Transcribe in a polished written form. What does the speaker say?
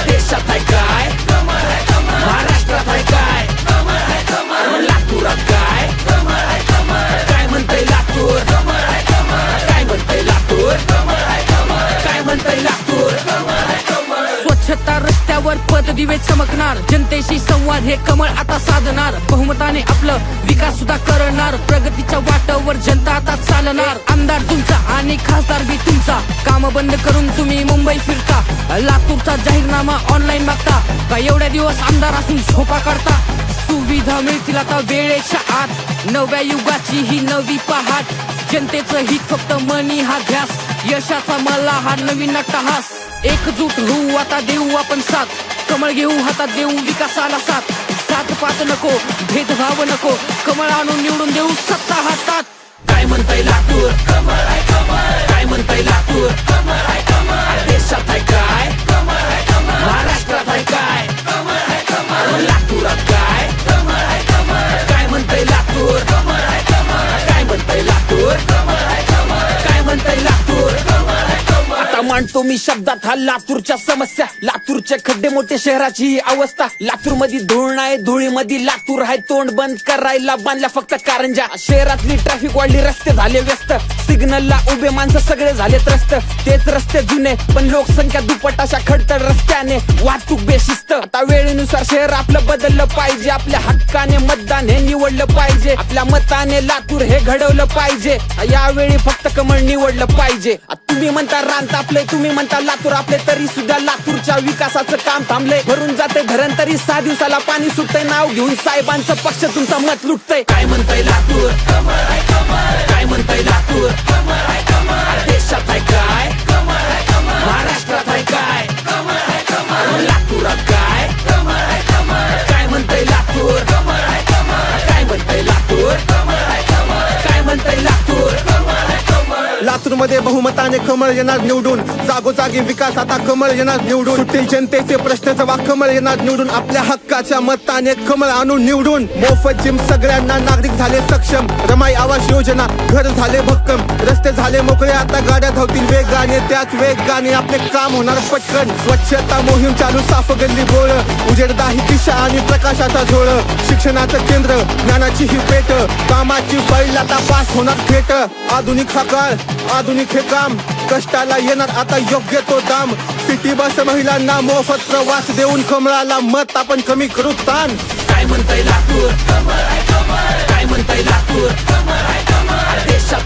देशात आहे काय, महाराष्ट्रात आहे काय, लातूरात काय, काय म्हणतंय लातूर, काय म्हणतंय लातूर, काय म्हणतंय लातूर. स्वच्छता रस्त्यावर पददिवे चमकणार, जनतेशी संवाद हे कमळ आता साधणार, बहुमताने आपलं विकास सुद्धा करणार, प्रगतीच्या वाटावर जनता आता चालणार. आमदार तुमचा आणि खासदार बी तुमचा, काम बंद करून तुम्ही मुंबई फिरता, लातूरचा जाहीरनामा ऑनलाईन मागता, का एवढ्या दिवस आमदार असून झोपा काढता. सुविधा मिळतील आता वेळेच्या आत, नव्या युगाची ही नवी पहाट, जनतेचं हित फक्त मनी हा ध्यास, यशाचा मला हा नवीन अट्टहास. एकजूट होऊ आता देऊ आपण साथ, कमळ घेऊ हातात देऊ विकासाला साथ, साथ पात नको भेदभाव नको, कमळ आणून निवडून देऊ सत्ता हातात. काय म्हणतंय लातूर, काय म्हणतंय लातूर, देशात आहे काय, महाराष्ट्रात आहे काय, लातूरात काय, काय म्हणतंय लातूर, काय म्हणतंय लातूर, काय म्हणतंय लातूर. आता मांडतो मी शब्दात हा लातूरच्या समस्या, लातूरचे खड्डे मोठे शहराची ही अवस्था, लातूर मध्ये धूळ नाही धुळीमध्ये लातूर आहे, तोंड बंद करायला बांधल्या फक्त कारंजा. शहरातली ट्रॅफिक वाढली, रस्ते झाले व्यस्त, सिग्नलला उभे माणसं सगळे झाले त्रस्त, तेच रस्ते जुने पण लोकसंख्या दुप्पट अशा खडतर रस्त्याने वाहतूक बेशिस्त. आता वेळेनुसार शहर आपलं बदललं पाहिजे, आपल्या हक्काने मतदान हे निवडलं पाहिजे, आपल्या मताने लातूर हे घडवलं पाहिजे, यावेळी फक्त कमळ निवडलं पाहिजे. तुम्ही म्हणता रान तापले, तुम्ही म्हणता लातूर आपले, तरी सुद्धा लातूरच्या विकासाचं काम थांबले, भरून जाते धरण तरी 6 दिवसाला पाणी सुटतंय, नाव घेऊन साहेबांचं पक्ष तुमचं मत लुटतंय. काय म्हणतंय लातूर, काय म्हणतंय लातूर, देशात आहे काय, महाराष्ट्रात आहे काय, लातूरात काय, काय म्हणतंय लातूर, काय म्हणतंय लातूर, काय म्हणतंय लातूर. लातूरमध्ये बहुमताने कमळ येणार निवडून, जागोजागी विकास आता कमळ येणार निवडून, सुटतील जनतेचे प्रश्न जेव्हा कमळ येणार निवडून, आपल्या हक्काच्या मताने कमळ आणून निवडून. मोफत जिम सगळ्यांना, नागरिक झाले सक्षम, रमाई आवास योजना, घर झाले भक्कम, रस्ते झाले मोकळे, आता गाड्या धावतील वेगाने, त्याच वेगाने आपले काम होणार पटकन. स्वच्छता मोहीम चालू, साफ गल्ली बोळ, उजेडदाही दिशा आणि प्रकाशाचा झोळ, शिक्षणाचं केंद्र, ज्ञानाची ही पेट, कामाची बैल आता पास होणार थेट. आधुनिक हा काळ, आधुनिक हे काम, कष्टाला येणार आता योग्य तो दाम, सिटी बस महिलांना मोफत प्रवास देऊन कमळाला मत आपण कमी करू ताण. काय म्हणतंय लातूर, काय म्हणतंय लातूर, देशात